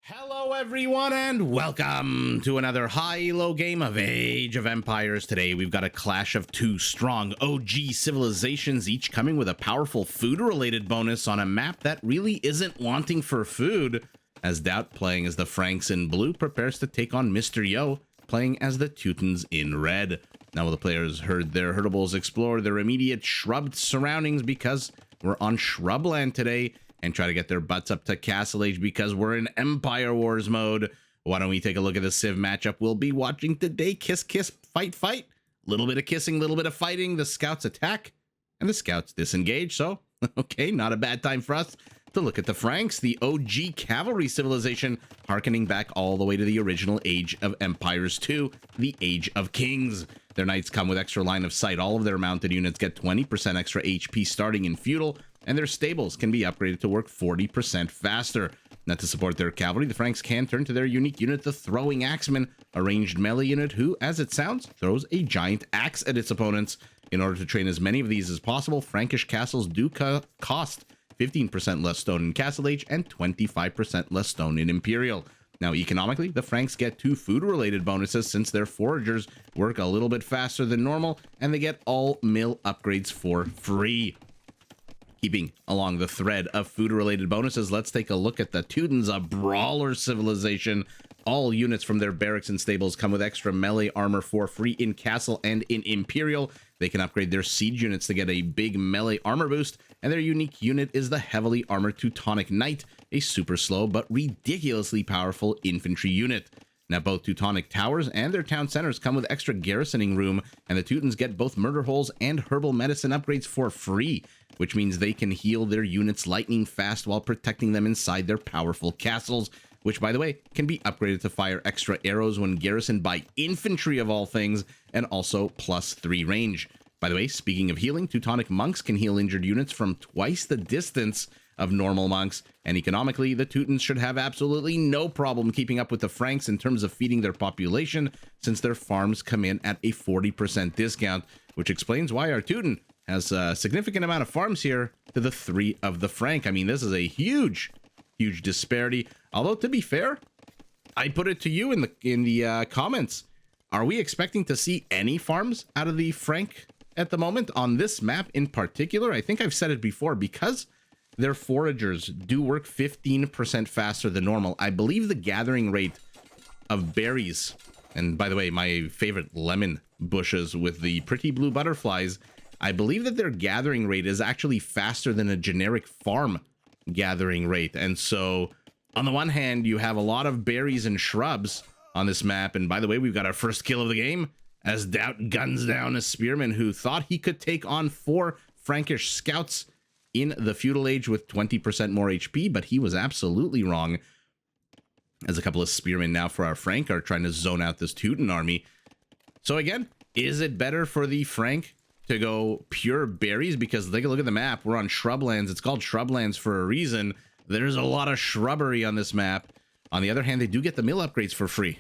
Hello everyone and welcome to another high-low game of Age of Empires. Today we've got a clash of two strong OG civilizations, each coming with a powerful food-related bonus on a map that really isn't wanting for food, as GL.DauT, playing as the Franks in blue, prepares to take on Mr. Yo, playing as the Teutons in red. Now the players heard their herdables explore their immediate shrubbed surroundings because we're on Shrubland today, and try to get their butts up to Castle Age because we're in Empire Wars mode. Why don't we take a look at the Civ matchup we'll be watching today? Kiss, kiss, fight, fight. Little bit of kissing, little bit of fighting. The scouts attack, and the scouts disengage. So, okay, not a bad time for us to look at the Franks, the OG cavalry civilization, harkening back all the way to the original Age of Empires 2, the Age of Kings. Their knights come with extra line of sight. All of their mounted units get 20% extra HP starting in Feudal, and their stables can be upgraded to work 40% faster. Now, to support their cavalry, the Franks can turn to their unique unit, the Throwing Axeman, a ranged melee unit who, as it sounds, throws a giant axe at its opponents. In order to train as many of these as possible, Frankish castles do cost 15% less stone in Castle Age and 25% less stone in Imperial. Now, economically, the Franks get two food-related bonuses since their foragers work a little bit faster than normal, and they get all mill upgrades for free. Keeping along the thread of food-related bonuses, let's take a look at the Teutons, a brawler civilization. All units from their barracks and stables come with extra melee armor for free in Castle and in Imperial. They can upgrade their siege units to get a big melee armor boost, and their unique unit is the heavily armored Teutonic Knight, a super slow but ridiculously powerful infantry unit. Now, both Teutonic towers and their town centers come with extra garrisoning room, and the Teutons get both murder holes and herbal medicine upgrades for free, which means they can heal their units lightning fast while protecting them inside their powerful castles, which, by the way, can be upgraded to fire extra arrows when garrisoned by infantry of all things, and also +3 range. By the way, speaking of healing, Teutonic monks can heal injured units from twice the distance of normal monks, and economically, the Teutons should have absolutely no problem keeping up with the Franks in terms of feeding their population, since their farms come in at a 40% discount, which explains why our Teuton has a significant amount of farms here to the 3 of the Frank. I mean, this is a huge disparity. Although, to be fair, I put it to you in the comments, are we expecting to see any farms out of the Frank at the moment on this map in particular? I think I've said it before, because their foragers do work 15% faster than normal. I believe the gathering rate of berries, and by the way, my favorite lemon bushes with the pretty blue butterflies, I believe that their gathering rate is actually faster than a generic farm gathering rate. And so, on the one hand, you have a lot of berries and shrubs on this map, and by the way, we've got our first kill of the game, as GL.DauT guns down a spearman who thought he could take on 4 Frankish scouts in the Feudal Age with 20% more HP, but he was absolutely wrong, as a couple of spearmen now for our Frank are trying to zone out this Teuton army. So again, is it better for the Frank to go pure berries? Because take a look at the map, we're on Shrublands. It's called Shrublands for a reason. There's a lot of shrubbery on this map. On the other hand, they do get the mill upgrades for free.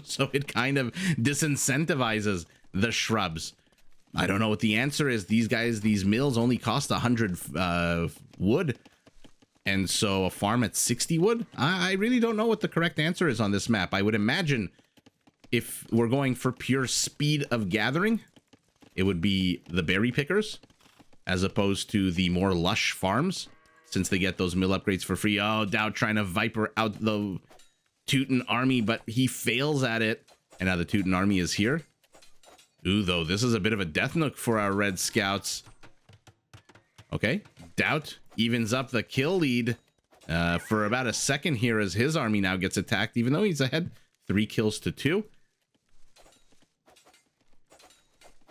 So it kind of disincentivizes the shrubs. I don't know what the answer is. These mills only cost 100 wood. And so a farm at 60 wood? I really don't know what the correct answer is on this map. I would imagine if we're going for pure speed of gathering, it would be the berry pickers as opposed to the more lush farms, since they get those mill upgrades for free. Oh, GL.DauT trying to viper out the Teuton army, but he fails at it. And now the Teuton army is here. Ooh, though, this is a bit of a death nook for our red scouts. Okay, GL.DauT evens up the kill lead for about a second here as his army now gets attacked, even though he's ahead 3 kills to 2.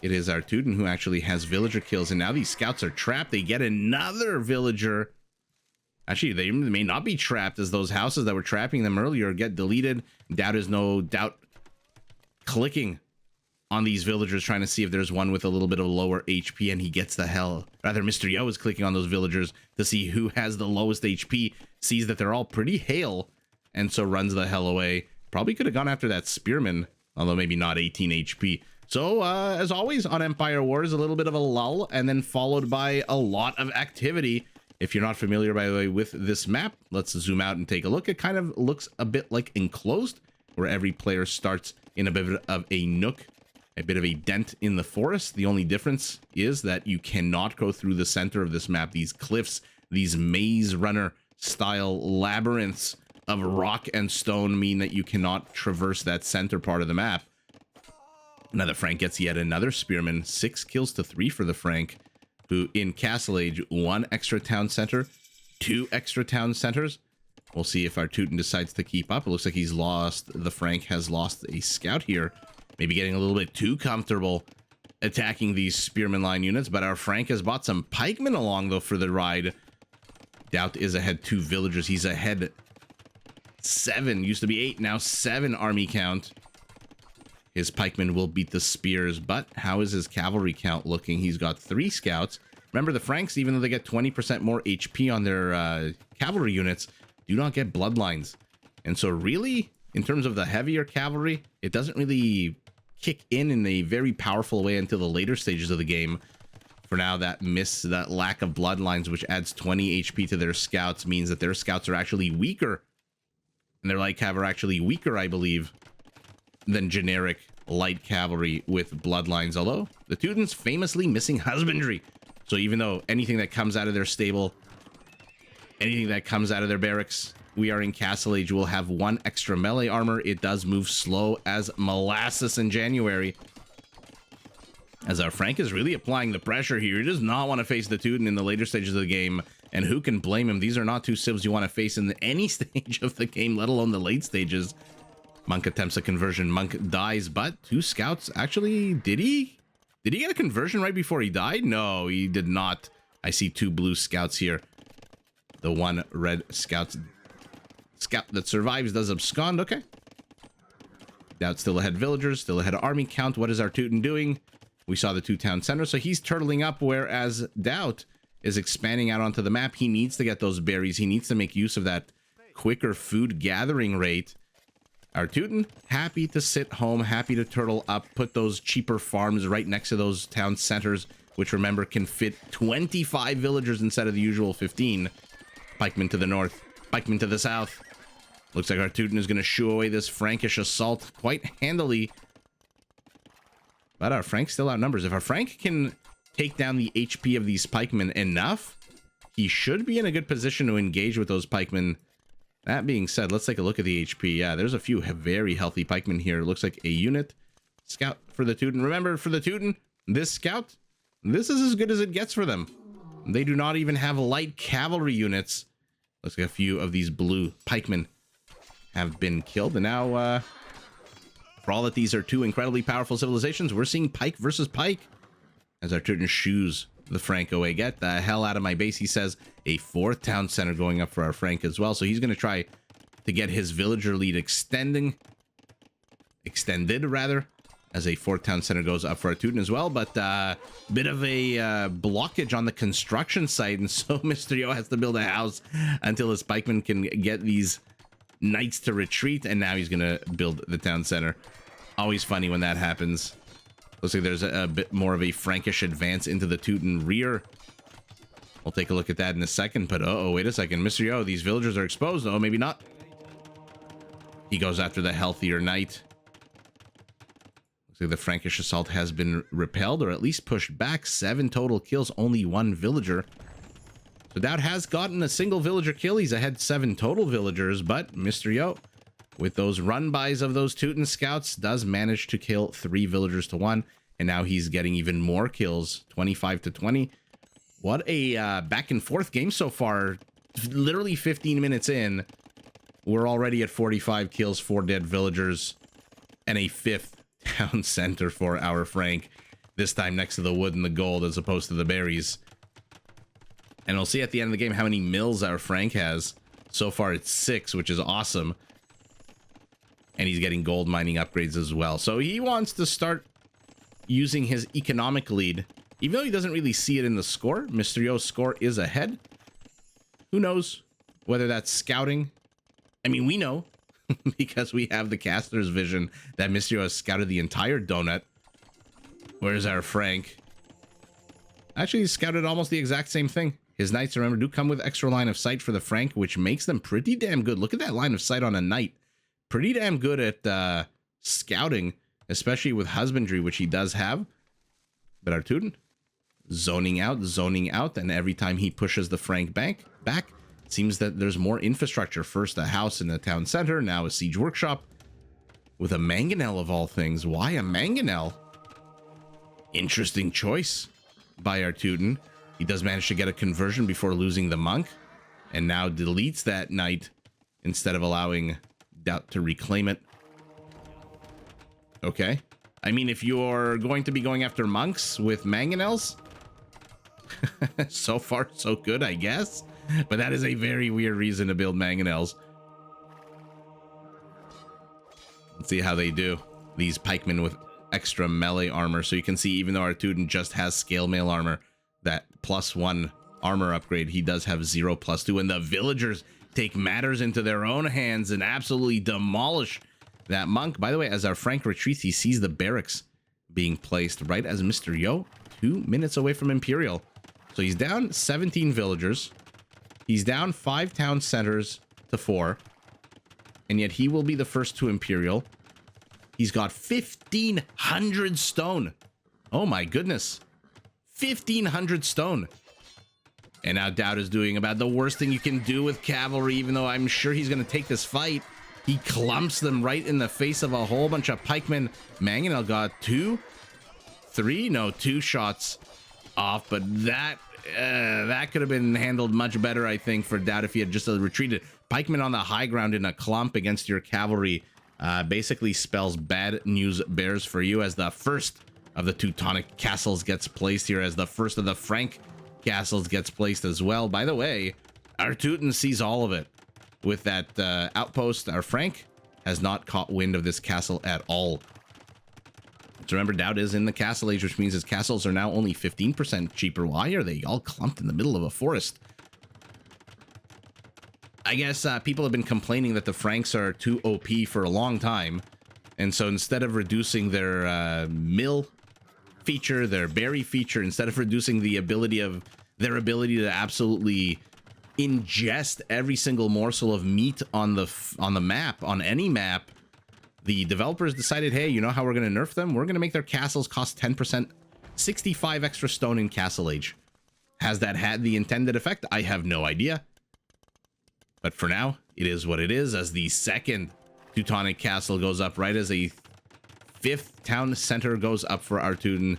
It is our Teuton who actually has villager kills, and now these scouts are trapped. They get another villager. Actually, they may not be trapped, as those houses that were trapping them earlier get deleted. GL.DauT is no doubt clicking on these villagers, trying to see if there's one with a little bit of lower HP, and he gets the hell. Rather, Mr. Yo is clicking on those villagers to see who has the lowest HP, sees that they're all pretty hale, and so runs the hell away. Probably could have gone after that spearman, although maybe not 18 HP. So, as always on Empire Wars, a little bit of a lull, and then followed by a lot of activity If you're not familiar, by the way, with this map, let's zoom out and take a look. It kind of looks a bit like enclosed, where every player starts in a bit of a nook, a bit of a dent in the forest. The only difference is that you cannot go through the center of this map. These cliffs, these maze runner style labyrinths of rock and stone mean that you cannot traverse that center part of the map. Another Frank gets yet another spearman. 6 kills to 3 for the Frank, who in Castle Age, 1 extra town center, 2 extra town centers. We'll see if our Teuton decides to keep up. It looks like he's lost. The Frank has lost a scout here. Maybe getting a little bit too comfortable attacking these spearman line units, but our Frank has bought some pikemen along, though, for the ride. DauT is ahead 2 villagers. He's ahead 7. Used to be 8, now 7 army count. His pikemen will beat the spears, but how is his cavalry count looking? He's got 3 scouts. Remember, the Franks, even though they get 20% more HP on their cavalry units, do not get bloodlines. And so really, in terms of the heavier cavalry, it doesn't really kick in a very powerful way until the later stages of the game. For now, that lack of bloodlines, which adds 20 HP to their scouts, means that their scouts are actually weaker. And their light cav are actually weaker, I believe, than generic light cavalry with bloodlines. Although, the Teutons famously missing husbandry. So even though anything that comes out of their stable, anything that comes out of their barracks, we are in Castle Age, will have 1 extra melee armor. It does move slow as molasses in January. As our Frank is really applying the pressure here. He does not want to face the Teuton in the later stages of the game. And who can blame him? These are not 2 civs you want to face in any stage of the game, let alone the late stages. Monk attempts a conversion. Monk dies, but 2 scouts. Actually, did he get a conversion right before he died? No, he did not. I see 2 blue scouts here. The 1 red scout that survives does abscond. Okay. DauT still ahead villagers, still ahead army count. What is our Teuton doing? We saw the 2 town centers, so he's turtling up, whereas DauT is expanding out onto the map. He needs to get those berries. He needs to make use of that quicker food gathering rate. Our Teuton, happy to sit home, happy to turtle up, put those cheaper farms right next to those town centers, which, remember, can fit 25 villagers instead of the usual 15. Pikemen to the north, pikemen to the south. Looks like our Teuton is going to shoo away this Frankish assault quite handily. But our Frank still outnumbers. If our Frank can take down the HP of these pikemen enough, he should be in a good position to engage with those pikemen. That being said, let's take a look at the HP. Yeah, there's a few very healthy pikemen here. It looks like a unit scout for the Teuton. Remember, for the Teuton, this scout, this is as good as it gets for them. They do not even have light cavalry units. Looks like a few of these blue pikemen have been killed. And now, for all that these are 2 incredibly powerful civilizations, we're seeing pike versus pike as our Teuton shoos the Frank away. Get the hell out of my base, he says. A 4th town center going up for our Frank as well. So he's going to try to get his villager lead extended rather, as a 4th town center goes up for our Teuton as well. But bit of a blockage on the construction site, and so Mr. Yo has to build a house until his pikemen can get these knights to retreat, and now he's going to build the town center. Always funny when that happens. Looks like there's a bit more of a Frankish advance into the Teuton rear. We'll take a look at that in a second, but uh-oh, wait a second. Mr. Yo, these villagers are exposed. Oh, maybe not. He goes after the healthier knight. Looks like the Frankish assault has been repelled, or at least pushed back. 7 total kills, only 1 villager. So DauT has gotten a single villager kill. He's ahead 7 total villagers, but Mr. Yo, with those run-bys of those Teuton scouts, does manage to kill 3 villagers to 1. And now he's getting even more kills, 25 to 20. What a back-and-forth game so far. Literally 15 minutes in, we're already at 45 kills, 4 dead villagers, and a 5th town center for our Frank. This time next to the wood and the gold as opposed to the berries. And we'll see at the end of the game how many mills our Frank has. So far it's 6, which is awesome. And he's getting gold mining upgrades as well. So he wants to start using his economic lead. Even though he doesn't really see it in the score, Mr. Yo's score is ahead. Who knows whether that's scouting? I mean, we know because we have the caster's vision that Mr. Yo has scouted the entire donut. Where's our Frank? Actually, he scouted almost the exact same thing. His knights, remember, do come with extra line of sight for the Frank, which makes them pretty damn good. Look at that line of sight on a knight. Pretty damn good at scouting, especially with husbandry, which he does have. But our Teuton, zoning out, and every time he pushes the Frank back, it seems that there's more infrastructure. First a house in the town center, now a siege workshop with a mangonel of all things. Why a mangonel? Interesting choice by our Teuton. He does manage to get a conversion before losing the monk, and now deletes that knight instead of allowing DauT to reclaim it. Okay. I mean, if you're going to be going after monks with mangonels, so far so good, I guess. But that is a very weird reason to build mangonels. Let's see how they do. These pikemen with extra melee armor. So you can see, even though our Teuton just has scale mail armor, that +1 armor upgrade, he does have 0 +2. And the villagers take matters into their own hands and absolutely demolish that monk. By the way, as our Frank retreats, he sees the barracks being placed right as Mr. Yo, 2 minutes away from Imperial. So he's down 17 villagers. He's down 5 town centers to 4. And yet he will be the first to Imperial. He's got 1,500 stone. Oh my goodness. 1,500 stone. And now DauT is doing about the worst thing you can do with cavalry, even though I'm sure he's going to take this fight. He clumps them right in the face of a whole bunch of pikemen. Mangonel got 2 shots off, but that could have been handled much better, I think, for DauT if he had just retreated. Pikemen on the high ground in a clump against your cavalry basically spells bad news bears for you, as the first of the Teutonic castles gets placed here, as the first of the Frank castles gets placed as well. By the way, our Teuton sees all of it. With that outpost, our Frank has not caught wind of this castle at all. So remember, DauT is in the castle age, which means his castles are now only 15% cheaper. Why are they all clumped in the middle of a forest? I guess people have been complaining that the Franks are too OP for a long time. And so instead of reducing their mill feature, their berry feature, instead of reducing the ability of their ability to absolutely ingest every single morsel of meat on the map, on any map, the developers decided, hey, you know how we're going to nerf them? We're going to make their castles cost 10%, 65 extra stone in Castle Age. Has that had the intended effect? I have no idea. But for now, it is what it is, as the second Teutonic castle goes up, right as a 5th town center goes up for our Teuton,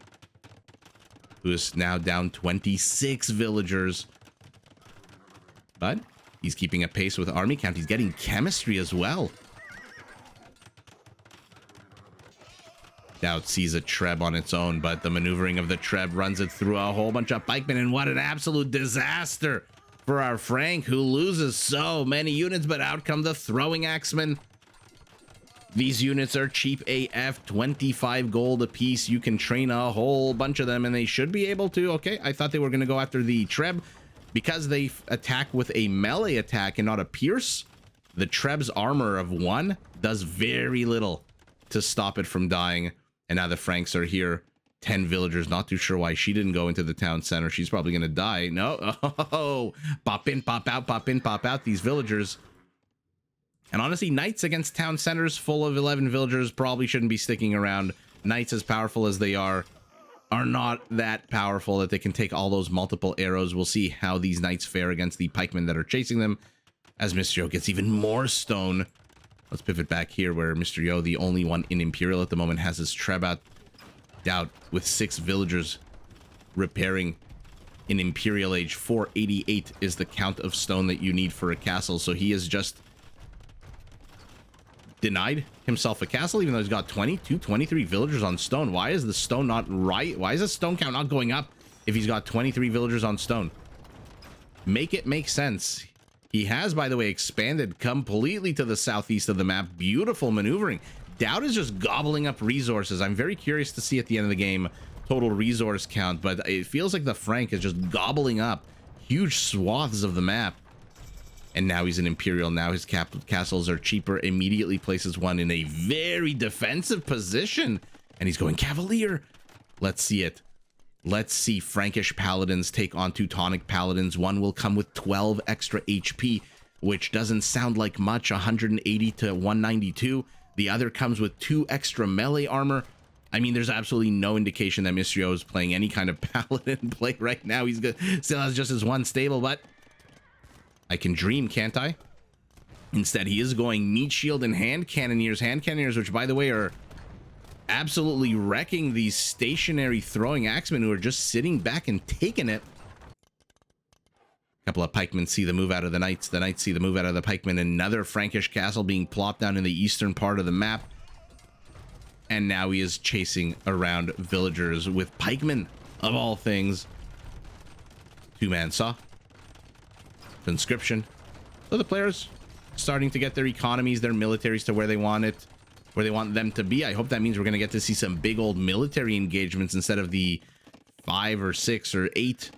who is now down 26 villagers. But he's keeping a pace with army count. He's getting chemistry as well. DauT sees a Treb on its own, but the maneuvering of the Treb runs it through a whole bunch of pikemen, and what an absolute disaster for our Frank, who loses so many units, but out come the throwing axemen. These units are cheap AF, 25 gold a piece. You can train a whole bunch of them, and they should be able to. Okay, I thought they were going to go after the Treb. Because they attack with a melee attack and not a pierce, the Treb's armor of 1 does very little to stop it from dying. And now the Franks are here. 10 villagers. Not too sure why she didn't go into the town center. She's probably going to die. No. Oh, pop in, pop out, pop in, pop out. These villagers. And honestly, knights against town centers full of 11 villagers probably shouldn't be sticking around. Knights, as powerful as they are not that powerful that they can take all those multiple arrows. We'll see how these knights fare against the pikemen that are chasing them, as Mr. Yo gets even more stone. Let's pivot back here, where Mr. Yo, the only one in Imperial at the moment, has his Treb out. DauT with 6 villagers repairing. In Imperial Age, 488 is the count of stone that you need for a castle, so he has just denied himself a castle, even though he's got 23 villagers on stone. Why is the stone not right? Why is the stone count not going up if he's got 23 villagers on stone? Make it make sense. He has, by the way, expanded completely to the southeast of the map. Beautiful maneuvering. DauT is just gobbling up resources. I'm very curious to see at the end of the game total resource count, but it feels like the Frank is just gobbling up huge swaths of the map. And now he's an Imperial. Now his castles are cheaper. Immediately places one in a very defensive position. And he's going Cavalier. Let's see it. Let's see Frankish paladins take on Teutonic paladins. One will come with 12 extra HP, which doesn't sound like much, 180 to 192. The other comes with 2 extra melee armor. I mean, there's absolutely no indication that Mysterio is playing any kind of paladin play right now. He's good, still has just his one stable, but I can dream, can't I? Instead, he is going meat shield and hand cannoneers, which, by the way, are absolutely wrecking these stationary throwing axemen who are just sitting back and taking it. A couple of pikemen see the move out of the knights. The knights see the move out of the pikemen. Another Frankish castle being plopped down in the eastern part of the map. And now he is chasing around villagers with pikemen, of all things. Two-man saw. Conscription. So the players starting to get their economies, their militaries to where they want it, where they want them to be. I hope that means we're going to get to see some big old military engagements instead of the 5 or 6 or 8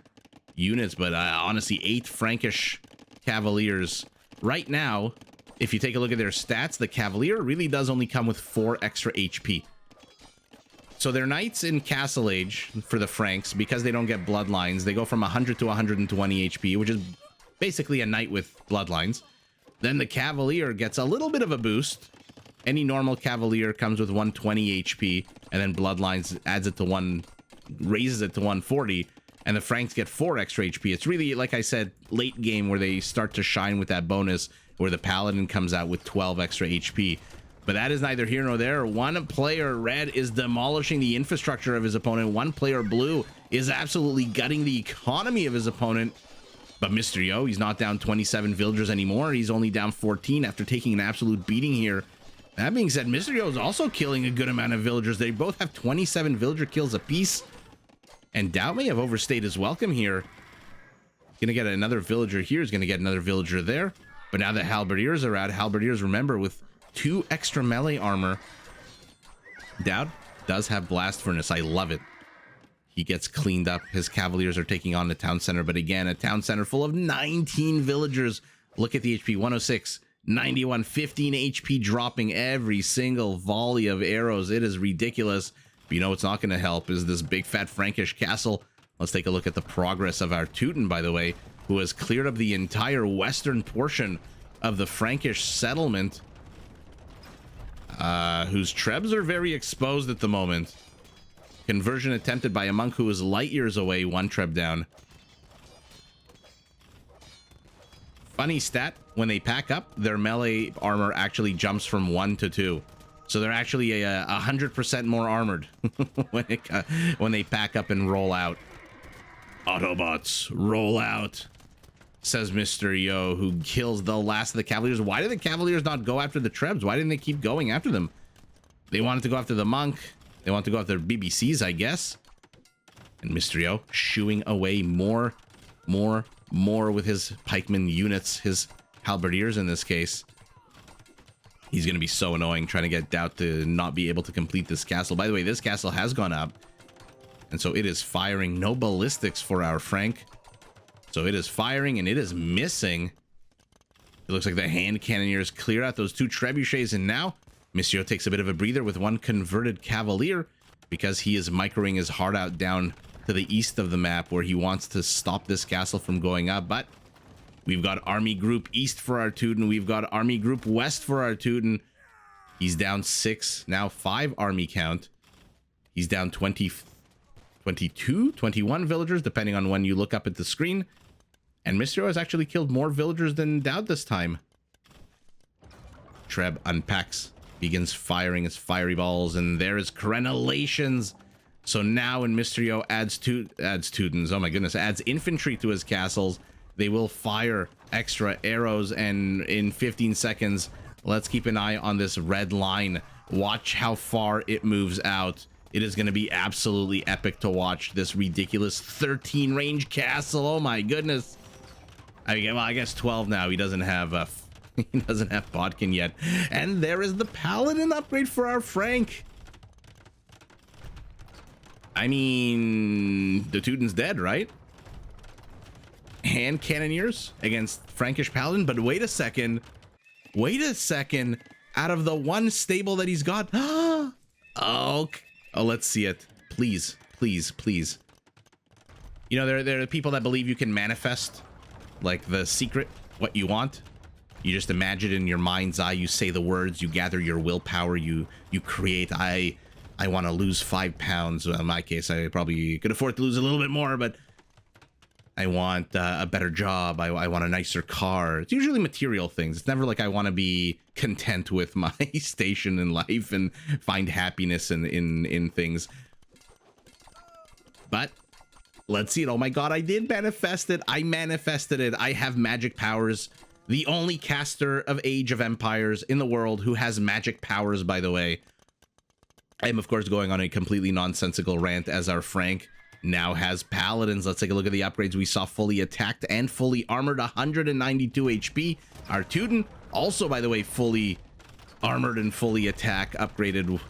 units, but honestly 8 Frankish cavaliers. Right now, if you take a look at their stats, the cavalier really does only come with 4 extra HP. So their knights in Castle Age for the Franks, because they don't get bloodlines, they go from 100 to 120 HP, which is basically a knight with bloodlines. Then the cavalier gets a little bit of a boost. Any normal cavalier comes with 120 HP, and then bloodlines adds it to raises it to 140, and the Franks get 4 extra HP. It's really, like I said, late game where they start to shine with that bonus, where the paladin comes out with 12 extra HP. But that is neither here nor there. One player red is demolishing the infrastructure of his opponent. One player blue is absolutely gutting the economy of his opponent. But Mysterio, he's not down 27 villagers anymore. He's only down 14 after taking an absolute beating here. That being said, Mysterio is also killing a good amount of villagers. They both have 27 villager kills apiece. And DauT may have overstayed his welcome here. Gonna get another villager here. He's gonna get another villager there. But now the halberdiers are out. Halberdiers, remember, with 2 extra melee armor. DauT does have Blast Furnace. I love it. He gets cleaned up. His cavaliers are taking on the town center. But again, a town center full of 19 villagers. Look at the HP. 106, 91, 15 HP dropping every single volley of arrows. It is ridiculous. But you know what's not going to help is this big fat Frankish castle. Let's take a look at the progress of our Teuton, by the way, who has cleared up the entire western portion of the Frankish settlement. Whose trebs are very exposed at the moment. Conversion attempted by a monk who is light years away, 1 treb down. Funny stat, when they pack up, their melee armor actually jumps from 1 to 2. So they're actually 100% more armored when they pack up and roll out. Autobots, roll out, says Mr. Yo, who kills the last of the Cavaliers. Why did the Cavaliers not go after the trebs? Why didn't they keep going after them? They wanted to go after the monk. They want to go after BBCs, I guess. And Mysterio shooing away more with his pikeman units, his halberdiers in this case. He's going to be so annoying trying to get DauT to not be able to complete this castle. By the way, this castle has gone up. And so it is firing. No ballistics for our Frank. So it is firing and it is missing. It looks like the hand cannoneers clear out those 2 trebuchets. And now Mysterio takes a bit of a breather with 1 converted cavalier because he is microing his heart out down to the east of the map where he wants to stop this castle from going up. But we've got Army Group East for our Teuton. We've got Army Group West for our Teuton. He's down 6, now 5 army count. He's down 20, 22, 21 villagers, depending on when you look up at the screen. And Mysterio has actually killed more villagers than DauT this time. Treb unpacks, begins firing his fiery balls, and there is crenellations. So now when Mysterio adds Teutons, oh my goodness, adds infantry to his castles, they will fire extra arrows, and in 15 seconds, let's keep an eye on this red line. Watch how far it moves out. It is going to be absolutely epic to watch this ridiculous 13 range castle. Oh my goodness. I guess 12 now. He doesn't have Bodkin yet. And there is the Paladin upgrade for our Frank. I mean, the Teuton's dead, right? Hand cannoneers against Frankish Paladin. But wait a second. Out of the 1 stable that he's got. Oh, let's see it. Please. You know, there are people that believe you can manifest, like the secret, what you want. You just imagine it in your mind's eye. You say the words. You gather your willpower. You create. I want to lose 5 pounds. Well, in my case, I probably could afford to lose a little bit more, but I want a better job. I want a nicer car. It's usually material things. It's never like I want to be content with my station in life and find happiness in things. But let's see it. Oh my god, I did manifest it. I manifested it. I have magic powers. The only caster of Age of Empires in the world who has magic powers, by the way. I am, of course, going on a completely nonsensical rant as our Frank now has paladins. Let's take a look at the upgrades. We saw fully attacked and fully armored, 192 HP. Our Teuton, also, by the way, fully armored and fully attack upgraded.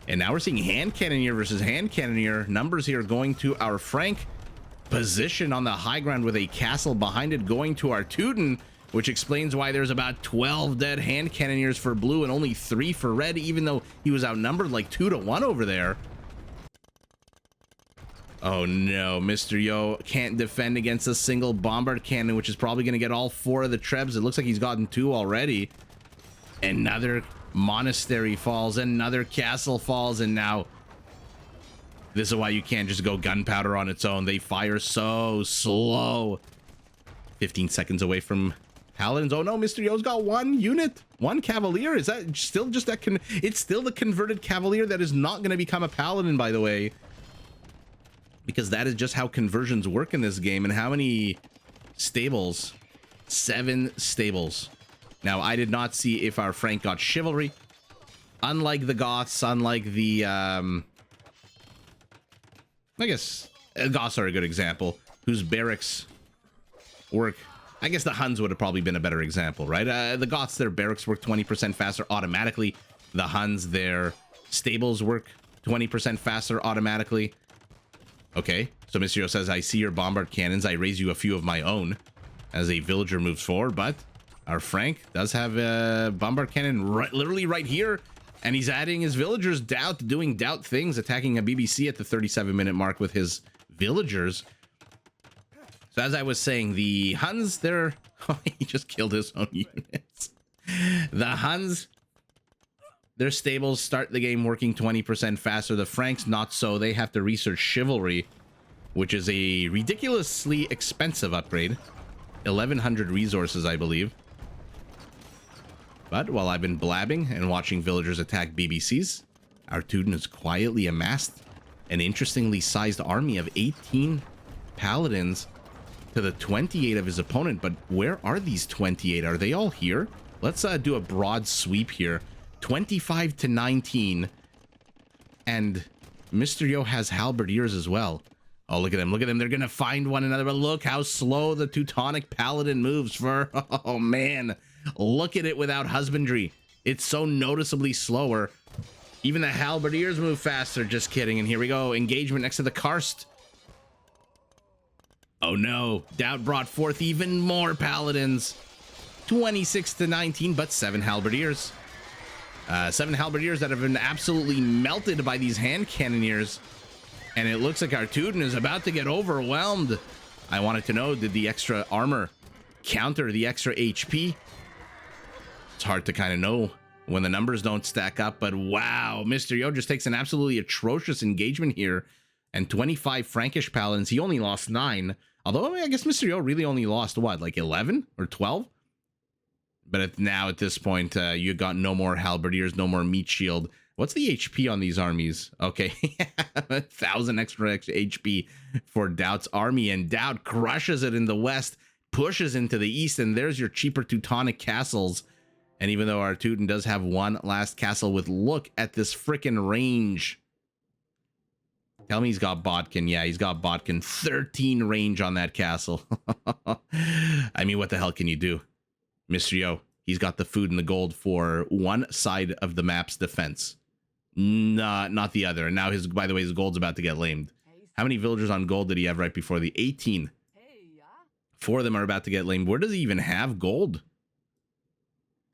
And now we're seeing hand cannoneer versus hand cannoneer. Numbers here going to our Frank. Position on the high ground with a castle behind it going to our Teuton, which explains why there's about 12 dead hand cannoneers for blue and only 3 for red, even though he was outnumbered like 2 to 1 over there. Oh no, Mr. Yo can't defend against a single bombard cannon, which is probably going to get all 4 of the trebs. It looks like he's gotten 2 already. Another monastery falls, another castle falls, and now this is why you can't just go gunpowder on its own. They fire so slow. 15 seconds away from paladins. Oh no, Mr. Yo's got 1 unit, 1 cavalier. Is that still just that? It's still the converted cavalier that is not going to become a paladin, by the way. Because that is just how conversions work in this game. And how many stables? 7 stables. Now, I did not see if our Frank got chivalry. Unlike the Goths, unlike the... I guess Goths are a good example. Whose barracks work... I guess the Huns would have probably been a better example, right? The Goths, their barracks work 20% faster automatically. The Huns, their stables work 20% faster automatically. Okay, so Mr. Yo says, I see your bombard cannons. I raise you a few of my own as a villager moves forward. But our Frank does have a bombard cannon literally right here. And he's adding his villagers. DauT doing DauT things, attacking a BBC at the 37-minute mark with his villagers. So as I was saying, the Huns, they're... Oh, he just killed his own units. The Huns... Their stables start the game working 20% faster. The Franks, not so. They have to research chivalry, which is a ridiculously expensive upgrade. 1,100 resources, I believe. But while I've been blabbing and watching villagers attack BBCs, our Teuton has quietly amassed an interestingly sized army of 18 paladins to the 28 of his opponent. But where are these 28? Are they all here? Let's do a broad sweep here. 25 to 19, and Mr. Yo has halberdiers as well. Oh, look at them, look at them. They're gonna find one another, but look how slow the Teutonic paladin moves for... Oh man, look at it without husbandry. It's so noticeably slower. Even the halberdiers move faster. Just kidding. And here we go, engagement next to the karst. Oh no, DauT brought forth even more paladins. 26 to 19, but 7 halberdiers. 7 halberdiers that have been absolutely melted by these hand cannoneers. And it looks like our Teuton is about to get overwhelmed. I wanted to know, did the extra armor counter the extra HP? It's hard to kind of know when the numbers don't stack up, but wow, Mr. Yo just takes an absolutely atrocious engagement here. And 25 Frankish paladins, he only lost 9. Although, I guess Mr. Yo really only lost, what, like 11 or 12? But now at this point, you got no more halberdiers, no more meat shield. What's the HP on these armies? Okay, 1,000 extra HP for DauT's army, and DauT crushes it in the west, pushes into the east, and there's your cheaper Teutonic castles. And even though our Teuton does have one last castle with, look at this freaking range. Tell me he's got Bodkin. Yeah, he's got Bodkin. 13 range on that castle. I mean, what the hell can you do? Mr. Yo, he's got the food and the gold for one side of the map's defense. Not the other. And now, by the way, his gold's about to get lamed. How many villagers on gold did he have right before the 18? 4 of them are about to get lamed. Where does he even have gold?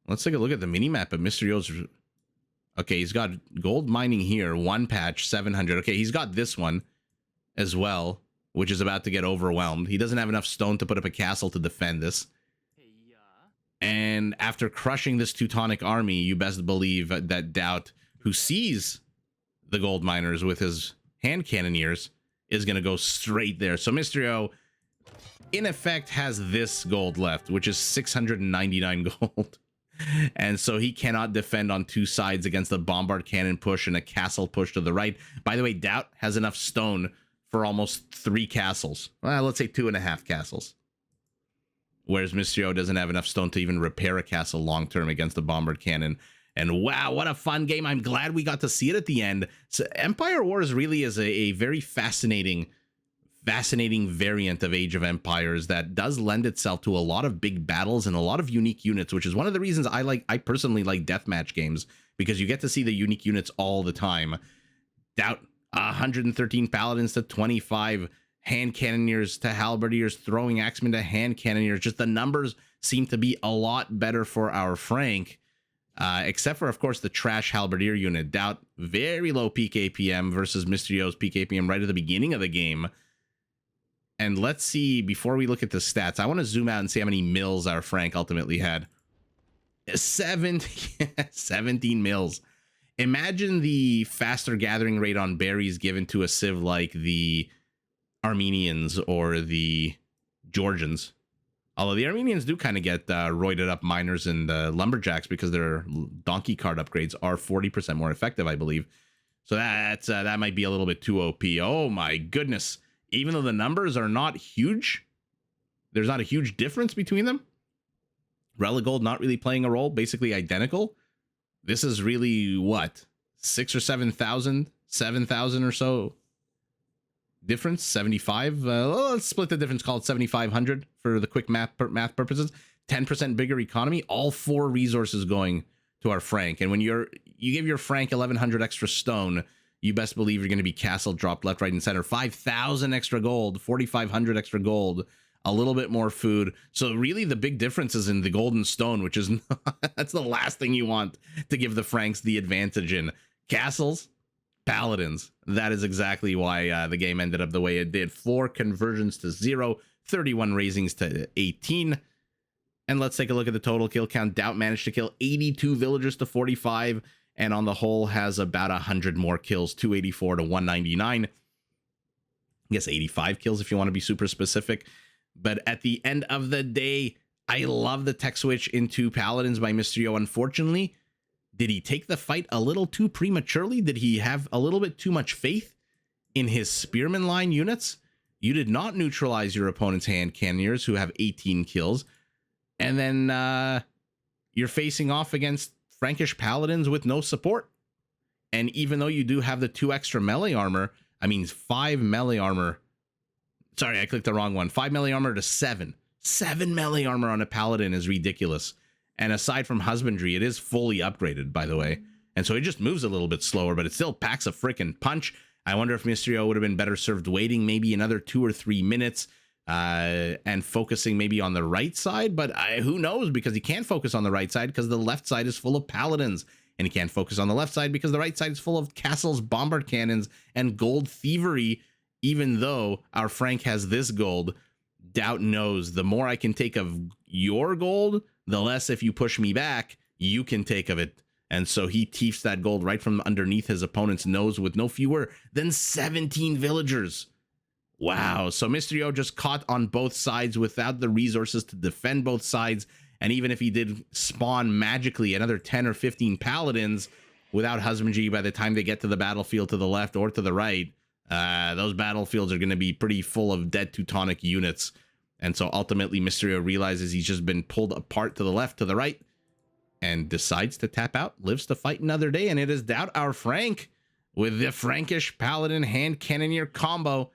Let's take a look at the minimap of Mr. Yo's. Okay, he's got gold mining here. 1 patch, 700. Okay, he's got this one as well which is about to get overwhelmed. He doesn't have enough stone to put up a castle to defend this. And after crushing this Teutonic army, you best believe that DauT, who sees the gold miners with his hand cannoneers, is going to go straight there. So Mysterio, in effect, has this gold left, which is 699 gold. And so he cannot defend on two sides against the bombard cannon push and a castle push to the right. By the way, DauT has enough stone for almost 3 castles. Well, let's say 2.5 castles. Whereas Mysterio doesn't have enough stone to even repair a castle long-term against the bombard cannon. And wow, what a fun game. I'm glad we got to see it at the end. So Empire Wars really is a very fascinating variant of Age of Empires that does lend itself to a lot of big battles and a lot of unique units, which is one of the reasons I personally like deathmatch games, because you get to see the unique units all the time. DauT, 113 paladins to 25 hand cannoneers to halberdiers, throwing axemen to hand cannoneers. Just the numbers seem to be a lot better for our Frank, except for, of course, the trash halberdier unit. DauT, very low peak APM versus Mysterio's peak APM right at the beginning of the game. And let's see, before we look at the stats, I want to zoom out and see how many mills our Frank ultimately had. 17 mills. Imagine the faster gathering rate on berries given to a civ like the Armenians or the Georgians. Although the Armenians do kind of get roided up miners and lumberjacks because their donkey cart upgrades are 40% more effective, I believe. So that might be a little bit too OP. Oh my goodness. Even though the numbers are not huge, there's not a huge difference between them. Religold not really playing a role, basically identical. This is really what, 6,000 or 7,000 or so difference. 75. Let's split the difference, call it 7,500 for the quick math purposes. 10% bigger economy. All 4 resources going to our Frank. And when you give your Frank 1,100 extra stone, you best believe you're going to be castle dropped left, right, and center. 5,000 extra gold, 4,500 extra gold, a little bit more food. So really the big difference is in the golden stone, which is that's the last thing you want to give the Franks the advantage in. Castles, paladins. That is exactly why the game ended up the way it did. 4 conversions to 0, 31 raisings to 18. And let's take a look at the total kill count. DauT managed to kill 82 villagers to 45, and on the whole has about 100 more kills, 284 to 199. I guess 85 kills if you want to be super specific. But at the end of the day, I love the tech switch into Paladins by Mysterio. Unfortunately, did he take the fight a little too prematurely? Did he have a little bit too much faith in his Spearman line units? You did not neutralize your opponent's hand cannoneers, who have 18 kills. And then you're facing off against Frankish Paladins with no support. And even though you do have the 2 extra melee armor, I mean 5 melee armor. Sorry, I clicked the wrong one. 5 melee armor to 7. 7 melee armor on a Paladin is ridiculous. And aside from husbandry, it is fully upgraded, by the way. And so it just moves a little bit slower, but it still packs a freaking punch. I wonder if Mysterio would have been better served waiting maybe another 2 or 3 minutes and focusing maybe on the right side. But who knows, because he can't focus on the right side because the left side is full of Paladins. And he can't focus on the left side because the right side is full of castles, bombard cannons, and gold thievery. Even though our Frank has this gold, DauT knows the more I can take of your gold, the less if you push me back, you can take of it. And so he teefs that gold right from underneath his opponent's nose with no fewer than 17 villagers. Wow. So Mysterio just caught on both sides without the resources to defend both sides. And even if he did spawn magically another 10 or 15 paladins without husbandry by the time they get to the battlefield to the left or to the right, those battlefields are going to be pretty full of dead Teutonic units. And so ultimately Mysterio realizes he's just been pulled apart to the left, to the right, and decides to tap out, lives to fight another day. And it is DauT, our Frank, with the Frankish Paladin hand cannoneer combo,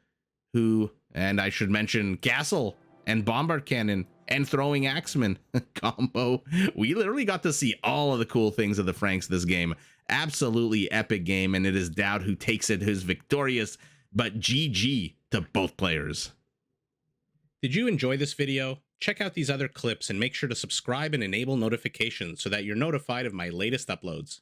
who, and I should mention, castle and bombard cannon and throwing axeman combo. We literally got to see all of the cool things of the Franks this game. Absolutely epic game, and it is DauT who takes it, who's victorious, but GG to both players. Did you enjoy this video? Check out these other clips and make sure to subscribe and enable notifications so that you're notified of my latest uploads.